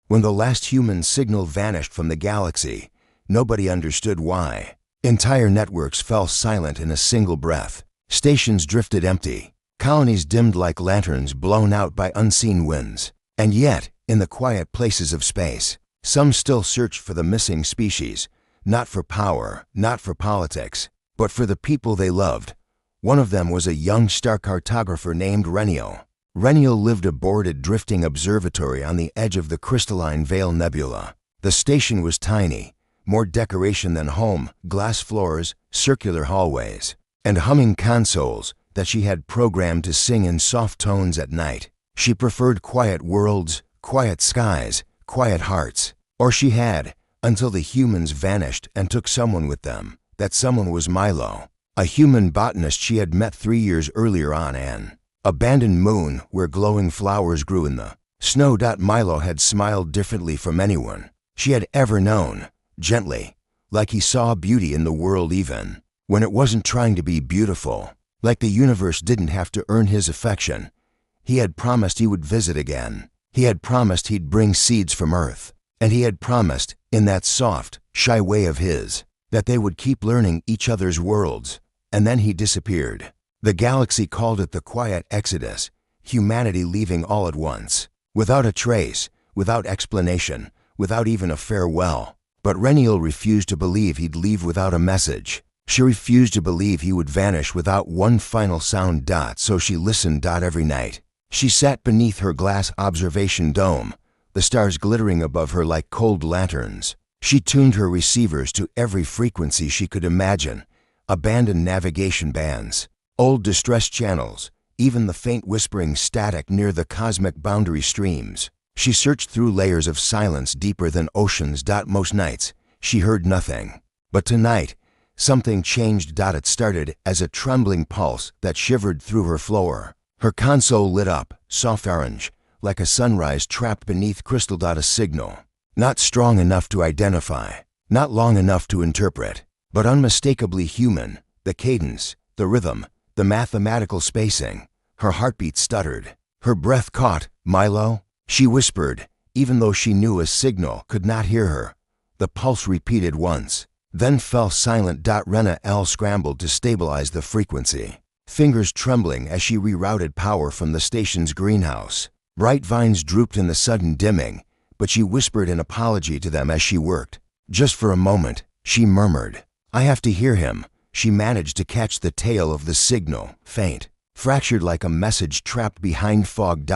When the last human signal vanished from the galaxy, nobody understood why. Entire networks fell silent in a single breath. Stations drifted empty. Colonies dimmed like lanterns blown out by unseen winds. And yet, in the quiet places of space, some still searched for the missing species, not for power, not for politics, but for the people they loved. One of them was a young star cartographer named Reniel. Reniel lived aboard a drifting observatory on the edge of the crystalline Veil Nebula. The station was tiny, more decoration than home, glass floors, circular hallways, and humming consoles that she had programmed to sing in soft tones at night. She preferred quiet worlds, quiet skies, quiet hearts. Or she had, until the humans vanished and took someone with them. That someone was Milo, a human botanist she had met 3 years earlier on an abandoned moon where glowing flowers grew in the snow. Milo had smiled differently from anyone she had ever known, gently, like he saw beauty in the world even when it wasn't trying to be beautiful, like the universe didn't have to earn his affection. He had promised he would visit again. He had promised he'd bring seeds from Earth. And he had promised, in that soft, shy way of his, that they would keep learning each other's worlds. And then he disappeared. The galaxy called it the quiet exodus, humanity leaving all at once, without a trace, without explanation, without even a farewell. But Reniel refused to believe he'd leave without a message. She refused to believe he would vanish without one final sound. So she listened every night. She sat beneath her glass observation dome, the stars glittering above her like cold lanterns. She tuned her receivers to every frequency she could imagine, abandoned navigation bands, old distress channels, even the faint whispering static near the cosmic boundary streams. She searched through layers of silence deeper than oceans. Most nights, she heard nothing. But tonight, something changed. It started as a trembling pulse that shivered through her floor. Her console lit up, soft orange, like a sunrise trapped beneath crystal. A signal, not strong enough to identify, not long enough to interpret, but unmistakably human. The cadence, the rhythm, the mathematical spacing. Her heartbeat stuttered. Her breath caught. Milo? She whispered, even though she knew a signal could not hear her. The pulse repeated once, then fell silent. Reniel scrambled to stabilize the frequency, fingers trembling as she rerouted power from the station's greenhouse. Bright vines drooped in the sudden dimming, but she whispered an apology to them as she worked. Just for a moment, she murmured, "I have to hear him." She managed to catch the tail of the signal, faint, fractured like a message trapped behind fog.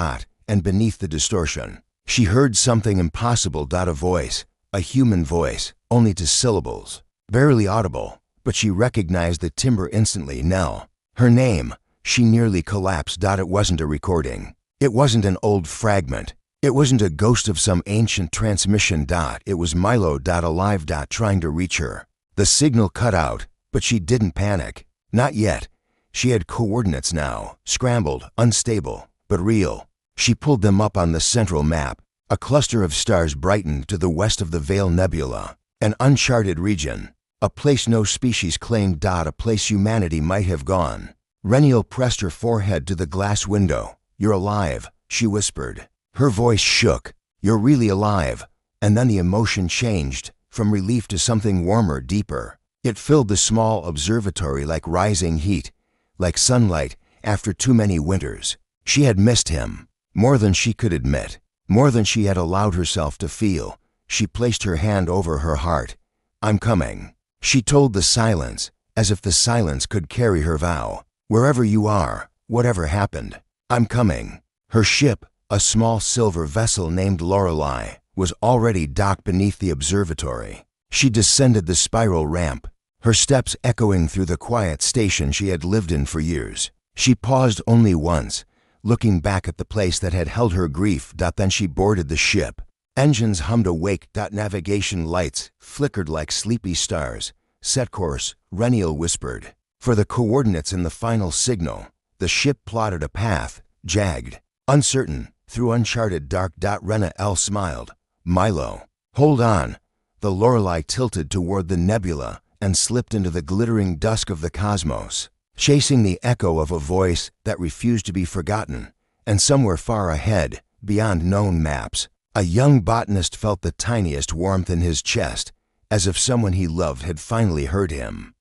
And beneath the distortion, she heard something impossible. A voice, a human voice, only 2 syllables, barely audible, but she recognized the timbre instantly. Nell. Her name. She nearly collapsed. It wasn't a recording. It wasn't an old fragment. It wasn't a ghost of some ancient transmission. It was Milo. Alive. Trying to reach her. The signal cut out, but she didn't panic. Not yet. She had coordinates now, scrambled, unstable, but real. She pulled them up on the central map. A cluster of stars brightened to the west of the Veil Nebula, an uncharted region, a place no species claimed. A place humanity might have gone. Reniel pressed her forehead to the glass window. "You're alive," she whispered. Her voice shook. "You're really alive." And then the emotion changed, from relief to something warmer, deeper. It filled the small observatory like rising heat, like sunlight after too many winters. She had missed him, more than she could admit, more than she had allowed herself to feel. She placed her hand over her heart. "I'm coming," she told the silence, as if the silence could carry her vow. "Wherever you are, whatever happened, I'm coming." Her ship, a small silver vessel named Lorelei, was already docked beneath the observatory. She descended the spiral ramp, her steps echoing through the quiet station she had lived in for years. She paused only once, looking back at the place that had held her grief. Then she boarded the ship. Engines hummed awake. Navigation lights flickered like sleepy stars. "Set course," Reniel whispered, "for the coordinates in the final signal." The ship plotted a path, jagged, uncertain, through uncharted dark. Reniel smiled. "Milo, hold on." The Lorelei tilted toward the nebula and slipped into the glittering dusk of the cosmos, chasing the echo of a voice that refused to be forgotten. And somewhere far ahead, beyond known maps, A young botanist felt the tiniest warmth in his chest, as if someone he loved had finally heard him.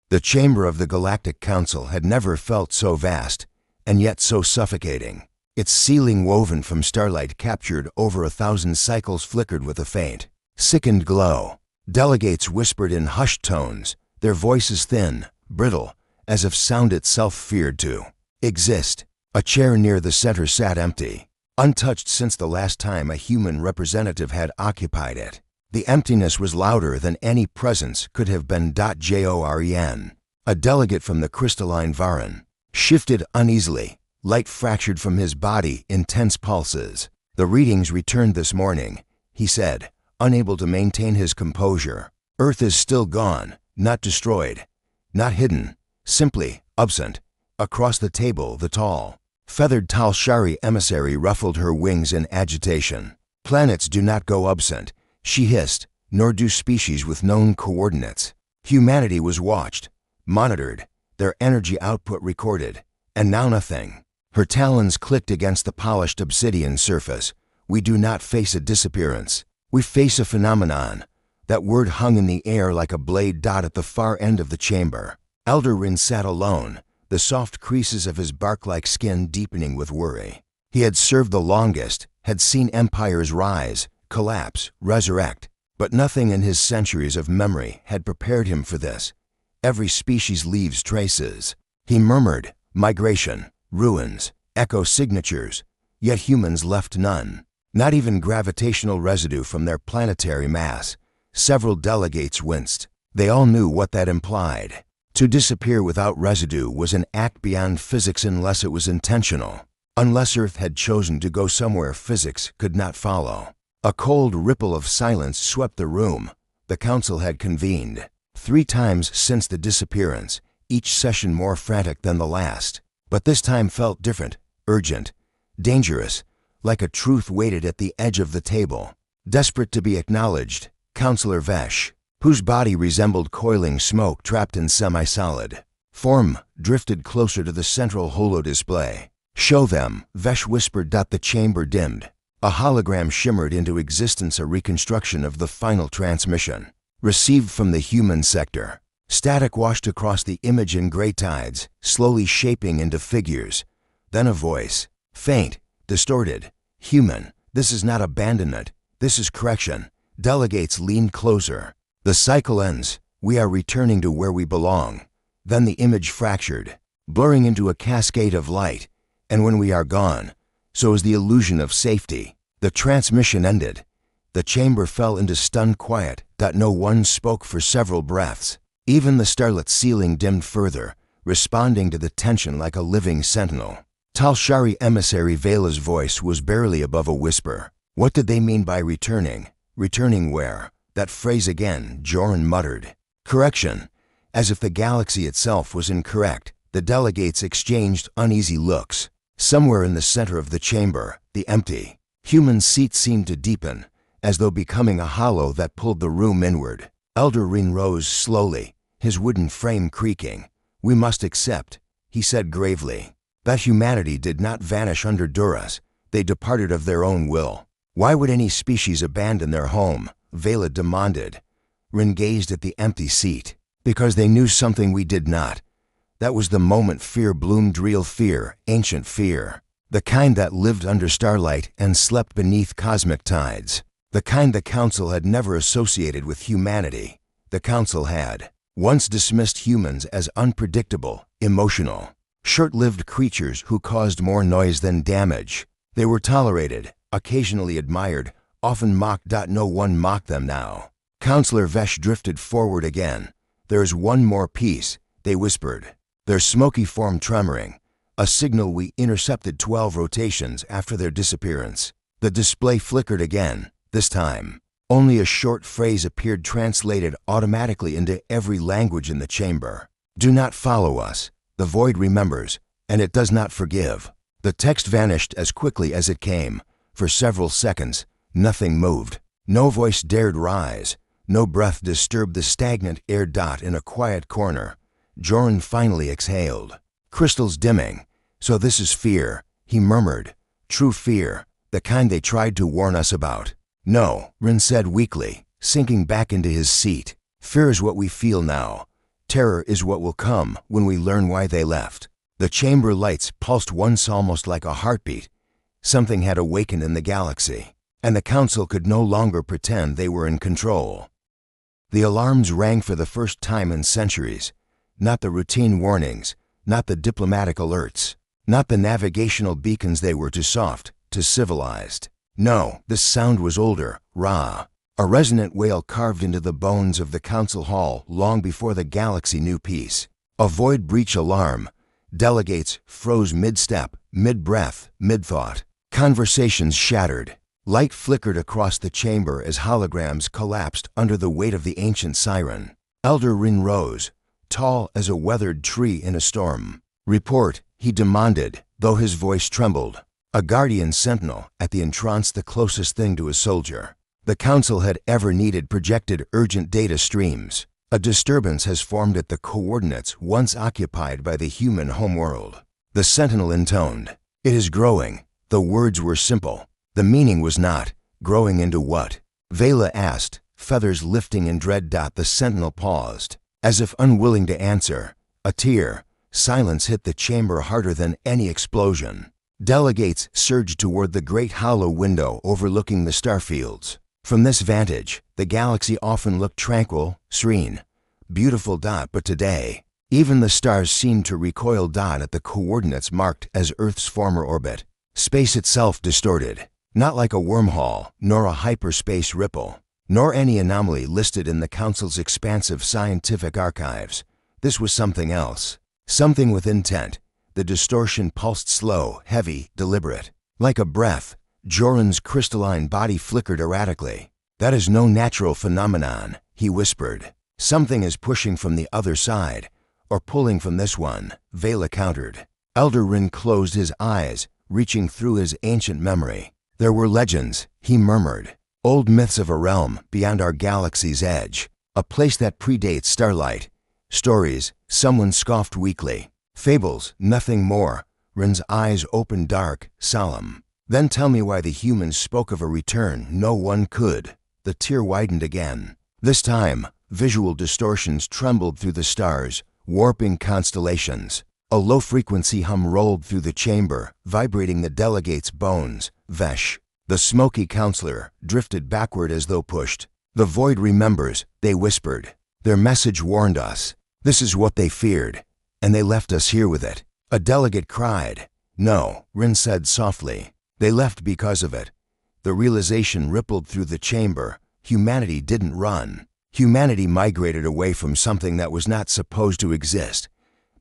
The chamber of the Galactic Council had never felt so vast, and yet so suffocating. Its ceiling, woven from starlight captured over 1,000 cycles, flickered with a faint, sickened glow. Delegates whispered in hushed tones, their voices thin, brittle, as if sound itself feared to exist. A chair near the center sat empty, untouched since the last time a human representative had occupied it. The emptiness was louder than any presence could have been. Joren, a delegate from the crystalline Varan, shifted uneasily, light fractured from his body in tense pulses. "The readings returned this morning," he said, unable to maintain his composure. "Earth is still gone, not destroyed, not hidden, simply absent." Across the table, the tall, feathered Talshari emissary ruffled her wings in agitation. "Planets do not go absent," she hissed, "nor do species with known coordinates. Humanity was watched, monitored, their energy output recorded, and now nothing." Her talons clicked against the polished obsidian surface. "We do not face a disappearance. We face a phenomenon." That word hung in the air like a blade dot at the far end of the chamber. Elder Rin sat alone, the soft creases of his bark-like skin deepening with worry. He had served the longest, had seen empires rise, collapse, resurrect, but nothing in his centuries of memory had prepared him for this. "Every species leaves traces," he murmured. "Migration, ruins, echo signatures, yet humans left none. Not even gravitational residue from their planetary mass." Several delegates winced. They all knew what that implied. To disappear without residue was an act beyond physics unless it was intentional. Unless Earth had chosen to go somewhere physics could not follow. A cold ripple of silence swept the room. The council had convened 3 times since the disappearance, each session more frantic than the last. But this time felt different, urgent, dangerous, like a truth waited at the edge of the table, desperate to be acknowledged. Counselor Vesh, whose body resembled coiling smoke trapped in semi-solid form, drifted closer to the central holo-display. "Show them," Vesh whispered. The chamber dimmed. A hologram shimmered into existence, a reconstruction of the final transmission, received from the human sector. Static washed across the image in gray tides, slowly shaping into figures. Then a voice, faint, distorted. "Human, this is not abandonment, this is correction." Delegates leaned closer. "The cycle ends. We are returning to where we belong." Then the image fractured, blurring into a cascade of light. "And when we are gone, so is the illusion of safety." The transmission ended. The chamber fell into stunned quiet. No one spoke for several breaths. Even the starlit ceiling dimmed further, responding to the tension like a living sentinel. Talshari emissary Vela's voice was barely above a whisper. "What did they mean by returning? Returning where?" That phrase again, Joren muttered. "Correction." As if the galaxy itself was incorrect, the delegates exchanged uneasy looks. Somewhere in the center of the chamber, the empty, human seat seemed to deepen, as though becoming a hollow that pulled the room inward. Elder Rin rose slowly, his wooden frame creaking. "We must accept," he said gravely, "that humanity did not vanish under Duras. They departed of their own will." "Why would any species abandon their home?" Vela demanded. Rin gazed at the empty seat. "Because they knew something we did not." That was the moment fear bloomed, real fear, ancient fear. The kind that lived under starlight and slept beneath cosmic tides. The kind the Council had never associated with humanity. The Council had once dismissed humans as unpredictable, emotional, short-lived creatures who caused more noise than damage. They were tolerated, occasionally admired, often mocked. No one mocked them now. Counselor Vesh drifted forward again. "There is one more piece," they whispered, their smoky form tremoring, a signal we intercepted 12 rotations after their disappearance. The display flickered again. This time, only a short phrase appeared, translated automatically into every language in the chamber. "Do not follow us. The void remembers, and it does not forgive." The text vanished as quickly as it came. For several seconds, nothing moved. No voice dared rise. No breath disturbed the stagnant air. In a quiet corner, Joren finally exhaled. "Crystals dimming. So this is fear," he murmured. "True fear, The kind they tried to warn us about. No, Rin said weakly, sinking back into his seat. Fear is what we feel now. Terror is what will come when we learn why they left. The chamber lights pulsed once almost like a heartbeat. Something had awakened in the galaxy, and the Council could no longer pretend they were in control. The alarms rang for the first time in centuries. Not the routine warnings, not the diplomatic alerts, not the navigational beacons they were too soft, too civilized. No, this sound was older, raw. A resonant wail carved into the bones of the Council Hall long before the galaxy knew peace. A void breach alarm. Delegates froze mid-step, mid-breath, mid-thought. Conversations shattered. Light flickered across the chamber as holograms collapsed under the weight of the ancient siren. Elder Rin rose, tall as a weathered tree in a storm. Report, he demanded, though his voice trembled. A guardian sentinel at the entrance, the closest thing to a soldier the Council had ever needed, projected urgent data streams. A disturbance has formed at the coordinates once occupied by the human homeworld. The sentinel intoned. It is growing. The words were simple. The meaning was not. Growing into what? Vela asked, feathers lifting in dread. The sentinel paused, as if unwilling to answer. A tear. Silence hit the chamber harder than any explosion. Delegates surged toward the great hollow window overlooking the starfields. From this vantage, the galaxy often looked tranquil, serene, beautiful. But today, even the stars seemed to recoil. At the coordinates marked as Earth's former orbit. Space itself distorted, not like a wormhole, nor a hyperspace ripple, nor any anomaly listed in the Council's expansive scientific archives. This was something else, something with intent. The distortion pulsed slow, heavy, deliberate. Like a breath, Joran's crystalline body flickered erratically. That is no natural phenomenon, he whispered. Something is pushing from the other side, or pulling from this one, Vela countered. Elder Rin closed his eyes, reaching through his ancient memory. There were legends, he murmured. Old myths of a realm beyond our galaxy's edge. A place that predates starlight. Stories, someone scoffed weakly. Fables, nothing more. Rin's eyes opened dark, solemn. Then tell me why the humans spoke of a return no one could. The tear widened again. This time, visual distortions trembled through the stars, warping constellations. A low-frequency hum rolled through the chamber, vibrating the delegates' bones. Vesh. The smoky counselor drifted backward as though pushed. The void remembers, they whispered. Their message warned us. This is what they feared, and they left us here with it. A delegate cried. No, Rin said softly. They left because of it. The realization rippled through the chamber. Humanity didn't run. Humanity migrated away from something that was not supposed to exist.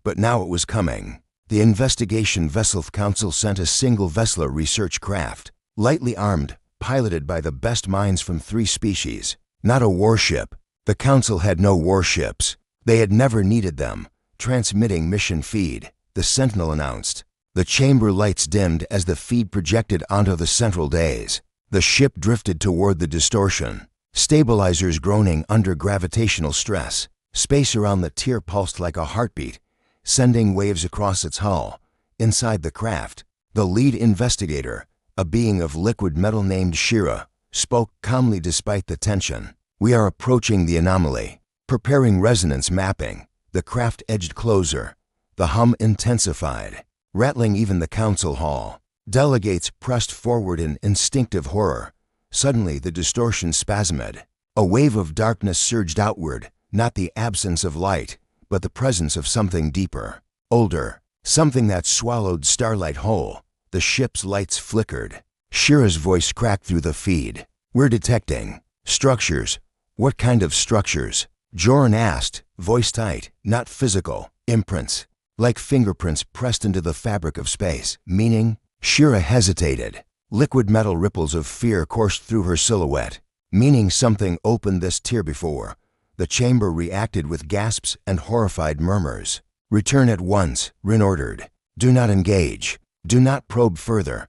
But now it was coming. The investigation vessel Council sent a single Vessler research craft, lightly armed, piloted by the best minds from 3 species. Not a warship. The Council had no warships. They had never needed them. Transmitting mission feed, the Sentinel announced. The chamber lights dimmed as the feed projected onto the central days. The ship drifted toward the distortion, stabilizers groaning under gravitational stress. Space around the tier pulsed like a heartbeat, sending waves across its hull. Inside the craft, the lead investigator, a being of liquid metal named Shira, spoke calmly despite the tension. We are approaching the anomaly. Preparing resonance mapping. The craft edged closer. The hum intensified, rattling even the Council Hall. Delegates pressed forward in instinctive horror. Suddenly the distortion spasmed. A wave of darkness surged outward, not the absence of light, but the presence of something deeper, older, something that swallowed starlight whole. The ship's lights flickered. Shira's voice cracked through the feed. We're detecting structures. What kind of structures? Joran asked, voice tight, not physical, imprints, like fingerprints pressed into the fabric of space. Meaning? Shira hesitated. Liquid metal ripples of fear coursed through her silhouette. Meaning something opened this tier before. The chamber reacted with gasps and horrified murmurs. Return at once, Rin ordered. Do not engage. Do not probe further.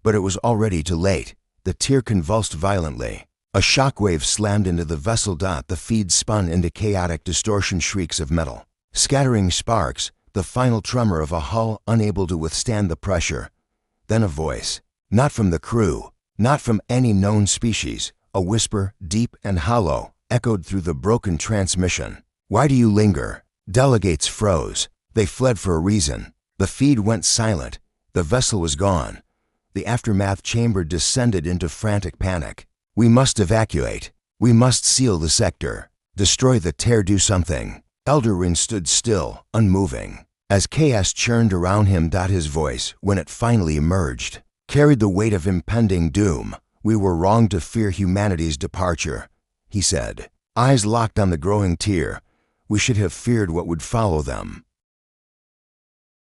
But it was already too late. The tier convulsed violently. A shockwave slammed into the vessel. The feed spun into chaotic distortion shrieks of metal. Scattering sparks, the final tremor of a hull unable to withstand the pressure. Then a voice. Not from the crew, not from any known species. A whisper, deep and hollow, echoed through the broken transmission. "Why do you linger?" Delegates froze. They fled for a reason. The feed went silent. The vessel was gone. The aftermath chamber descended into frantic panic. "We must evacuate. We must seal the sector. Destroy the tear, do something." Eldarin stood still, unmoving. As chaos churned around him, his voice, when it finally emerged, carried the weight of impending doom. "We were wrong to fear humanity's departure," he said, eyes locked on the growing tear. "We should have feared what would follow them."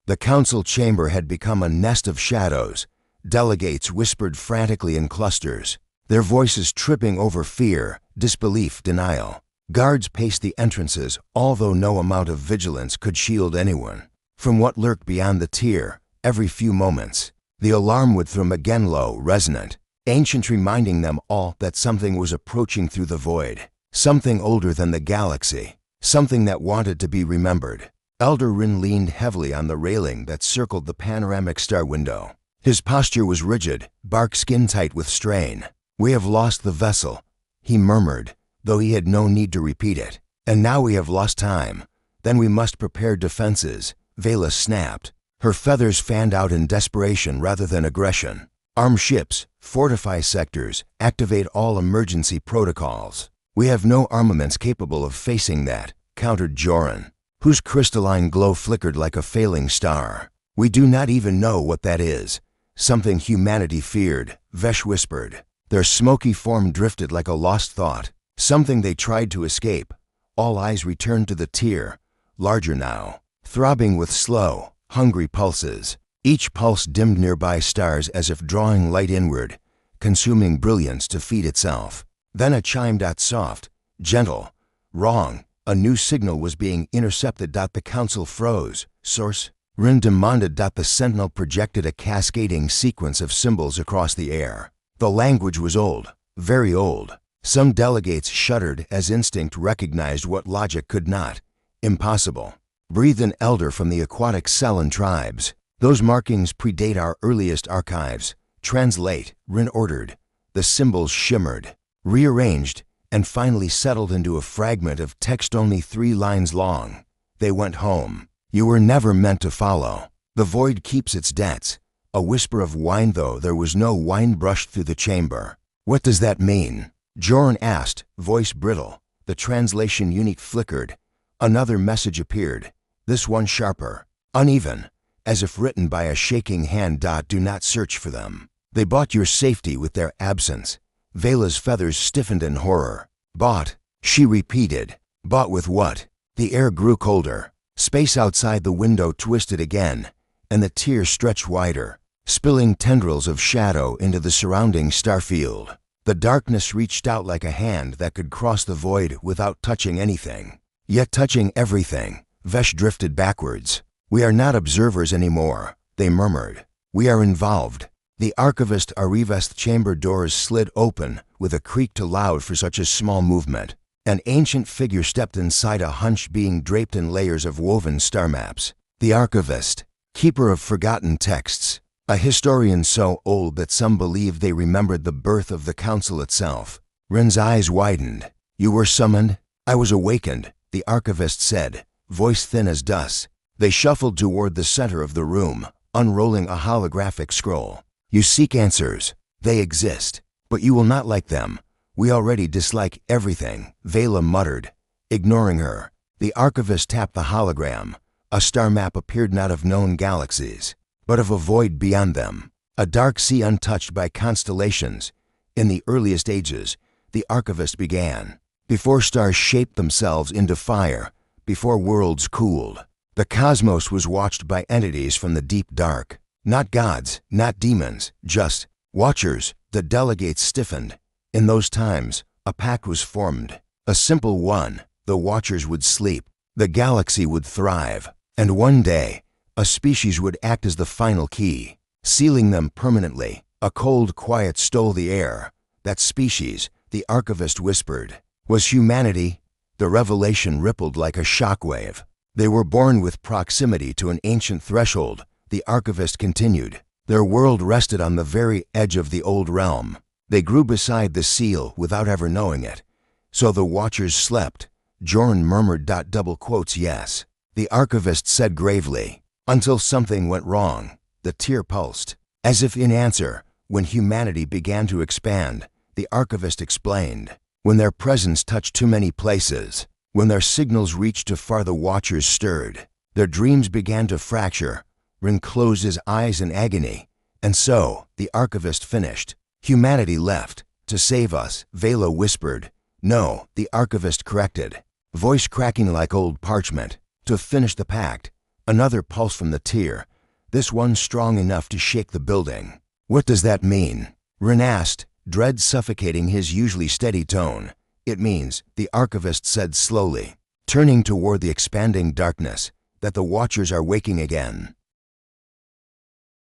The council chamber had become a nest of shadows. Delegates whispered frantically in clusters, their voices tripping over fear, disbelief, denial. Guards paced the entrances, although no amount of vigilance could shield anyone from what lurked beyond the tier. Every few moments, the alarm would thrum again, low, resonant, ancient, reminding them all that something was approaching through the void, something older than the galaxy, something that wanted to be remembered. Eldarin leaned heavily on the railing that circled the panoramic star window. His posture was rigid, bark skin-tight with strain. "We have lost the vessel," he murmured, though he had no need to repeat it. "And now we have lost time. Then we must prepare defenses." Vela snapped. Her feathers fanned out in desperation rather than aggression. "Arm ships, fortify sectors, activate all emergency protocols." "We have no armaments capable of facing that," countered Joran, whose crystalline glow flickered like a failing star. "We do not even know what that is." "Something humanity feared," Vesh whispered. Their smoky form drifted like a lost thought. Something they tried to escape. All eyes returned to the tier, larger now, throbbing with slow, hungry pulses. Each pulse dimmed nearby stars as if drawing light inward, consuming brilliance to feed itself. Then a chime, soft, gentle. Wrong. A new signal was being intercepted. The council froze. "Source?" Rin demanded. The sentinel projected a cascading sequence of symbols across the air. The language was old, very old. Some delegates shuddered as instinct recognized what logic could not. "Impossible," breathed an elder from the aquatic Cellin tribes. "Those markings predate our earliest archives." "Translate," Rin ordered. The symbols shimmered, rearranged, and finally settled into a fragment of text only 3 lines long. "They went home. You were never meant to follow. The void keeps its debts." A whisper of whine, though there was no whine, brushed through the chamber. "What does that mean?" Joran asked, voice brittle. The translation unit flickered. Another message appeared, this one sharper, uneven, as if written by a shaking hand. "Do not search for them. They bought your safety with their absence." Vela's feathers stiffened in horror. "Bought," she repeated. "Bought with what?" The air grew colder. Space outside the window twisted again, and the tier stretched wider, spilling tendrils of shadow into the surrounding starfield. The darkness reached out like a hand that could cross the void without touching anything, yet touching everything. Vesh drifted backwards. "We are not observers anymore," they murmured. "We are involved." The archivist Arivest chamber doors slid open with a creak too loud for such a small movement. An ancient figure stepped inside, a hunched being draped in layers of woven star maps. The archivist, keeper of forgotten texts, a historian so old that some believed they remembered the birth of the council itself. Rin's eyes widened. "You were summoned?" "I was awakened," the archivist said, voice thin as dust. They shuffled toward the center of the room, unrolling a holographic scroll. "You seek answers. They exist, but you will not like them. We already dislike everything," Vela muttered, ignoring her. The archivist tapped the hologram. A star map appeared, not of known galaxies, but of a void beyond them, a dark sea untouched by constellations. "In the earliest ages," the archivist began, "before stars shaped themselves into fire, before worlds cooled, the cosmos was watched by entities from the deep dark. Not gods, not demons, just watchers." The delegates stiffened. "In those times, a pact was formed, a simple one. The watchers would sleep, the galaxy would thrive, and one day, a species would act as the final key, sealing them permanently." A cold quiet stole the air. "That species," the archivist whispered, "was humanity." The revelation rippled like a shockwave. "They were born with proximity to an ancient threshold," the archivist continued. Their world rested on the very edge of the old realm. They grew beside the seal without ever knowing it. So the watchers slept. Joran murmured, double quotes, yes. The archivist said gravely, until something went wrong. The tear pulsed. As if in answer, when humanity began to expand, the archivist explained, when their presence touched too many places, when their signals reached too far, the watchers stirred. Their dreams began to fracture. Rin closed his eyes in agony. And so, the archivist finished. Humanity left. To save us, Vela whispered. No, the archivist corrected, voice cracking like old parchment. To finish the pact. Another pulse from the tear. This one strong enough to shake the building. What does that mean? Rin asked, dread suffocating his usually steady tone. It means, the archivist said slowly, turning toward the expanding darkness, that the watchers are waking again.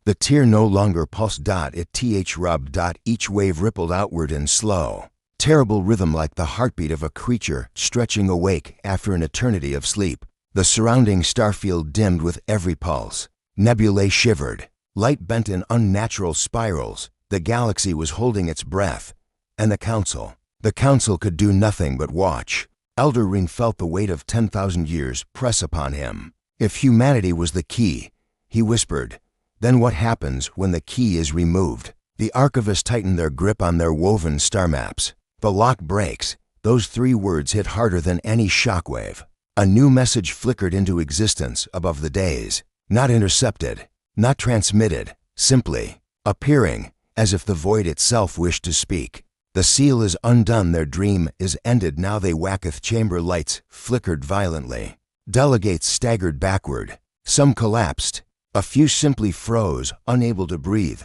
The tear no longer pulsed. It rubbed. Each wave rippled outward in slow, terrible rhythm like the heartbeat of a creature stretching awake after an eternity of sleep. The surrounding starfield dimmed with every pulse. Nebulae shivered. Light bent in unnatural spirals. The galaxy was holding its breath. And the council could do nothing but watch. Elder Rin felt the weight of 10,000 years press upon him. If humanity was the key, he whispered, then what happens when the key is removed? The archivists tightened their grip on their woven star maps. The lock breaks. Those 3 words hit harder than any shockwave. A new message flickered into existence above the days. Not intercepted, not transmitted, simply appearing, as if the void itself wished to speak. The seal is undone, their dream is ended now. They wacketh. Chamber lights flickered violently. Delegates staggered backward. Some collapsed. A few simply froze, unable to breathe.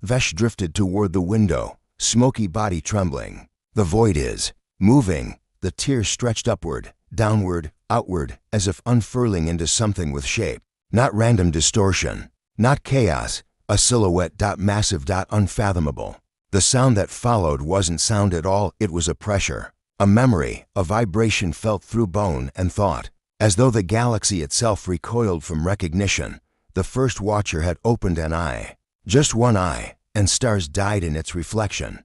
Vesh drifted toward the window, smoky body trembling. The void is moving. The tears stretched upward, downward, outward, as if unfurling into something with shape. Not random distortion, not chaos, a silhouette. Massive. Unfathomable. The sound that followed wasn't sound at all, it was a pressure, a memory, a vibration felt through bone and thought, as though the galaxy itself recoiled from recognition. The first watcher had opened an eye, just one eye, and stars died in its reflection.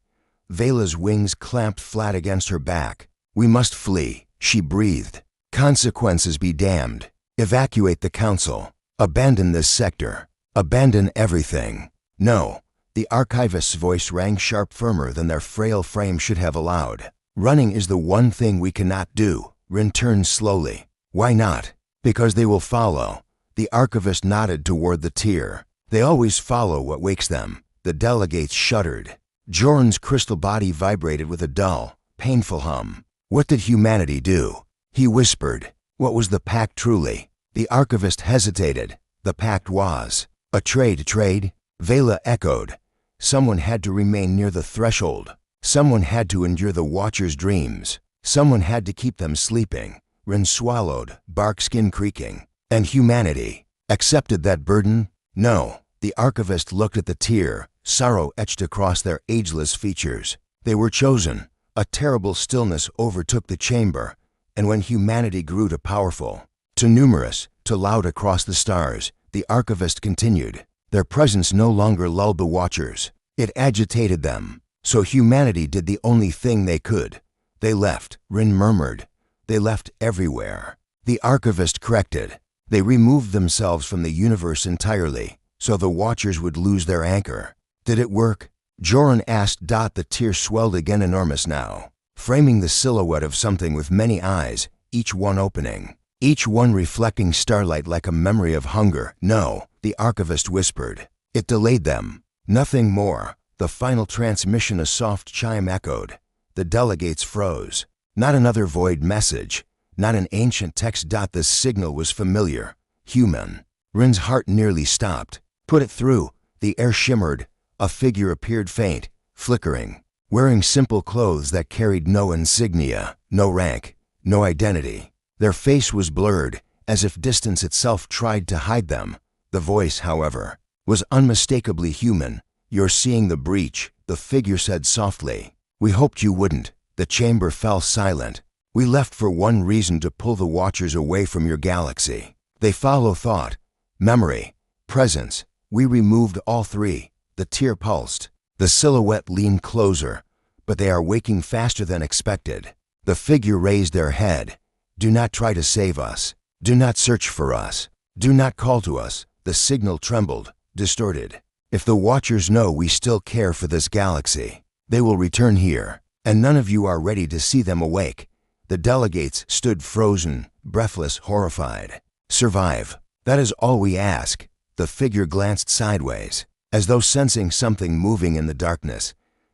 Vela's wings clamped flat against her back. We must flee, she breathed. Consequences be damned. Evacuate the council. Abandon this sector. Abandon everything. No, the archivist's voice rang sharp, firmer than their frail frame should have allowed. Running is the one thing we cannot do. Rin turned slowly. Why not? Because they will follow. The archivist nodded toward the tear. They always follow what wakes them. The delegates shuddered. Joran's crystal body vibrated with a dull, painful hum. What did humanity do? He whispered. What was the pact truly? The archivist hesitated. The pact was a trade. Vela echoed. Someone had to remain near the threshold. Someone had to endure the watcher's dreams. Someone had to keep them sleeping. Rin swallowed, bark skin creaking. And humanity accepted that burden? No. The archivist looked at the tear, sorrow etched across their ageless features. They were chosen. A terrible stillness overtook the chamber, and when humanity grew too powerful, too numerous, too loud across the stars, the archivist continued. Their presence no longer lulled the watchers. It agitated them. So humanity did the only thing they could. They left, Rin murmured. They left everywhere. The archivist corrected. They removed themselves from the universe entirely, so the watchers would lose their anchor. Did it work? Joran asked. The tear swelled again, enormous now, framing the silhouette of something with many eyes, each one opening, each one reflecting starlight like a memory of hunger. No, the archivist whispered. It delayed them. Nothing more. The final transmission, a soft chime echoed. The delegates froze. Not another void message. Not an ancient text. The signal was familiar, human. Rin's heart nearly stopped. Put it through. The air shimmered. A figure appeared, faint, flickering, wearing simple clothes that carried no insignia, no rank, no identity. Their face was blurred, as if distance itself tried to hide them. The voice, however, was unmistakably human. You're seeing the breach, the figure said softly. We hoped you wouldn't. The chamber fell silent. We left for one reason, to pull the watchers away from your galaxy. They follow thought, memory, presence, We removed all three. The tear pulsed. The silhouette leaned closer, but they are waking faster than expected. The figure raised their head. Do not try to save us. Do not search for us. Do not call to us. The signal trembled, distorted. If the Watchers know we still care for this galaxy, they will return here, and none of you are ready to see them awake. The delegates stood frozen, breathless, horrified. Survive. That is all we ask. The figure glanced sideways, as though sensing something moving in the darkness.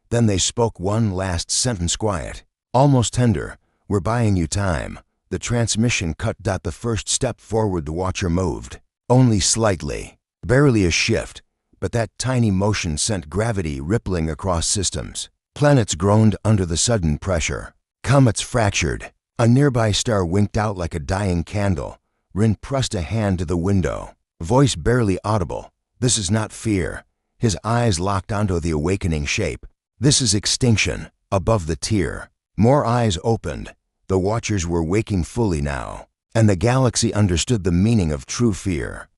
Then they spoke one last sentence, quiet, almost tender. We're buying you time. The transmission cut. The first step forward the Watcher moved. Only slightly. Barely a shift, but that tiny motion sent gravity rippling across systems. Planets groaned under the sudden pressure. Comets fractured. A nearby star winked out like a dying candle. Rin pressed a hand to the window. Voice barely audible. This is not fear. His eyes locked onto the awakening shape. This is extinction. Above the tear. More eyes opened. The Watchers were waking fully now, and the galaxy understood the meaning of true fear.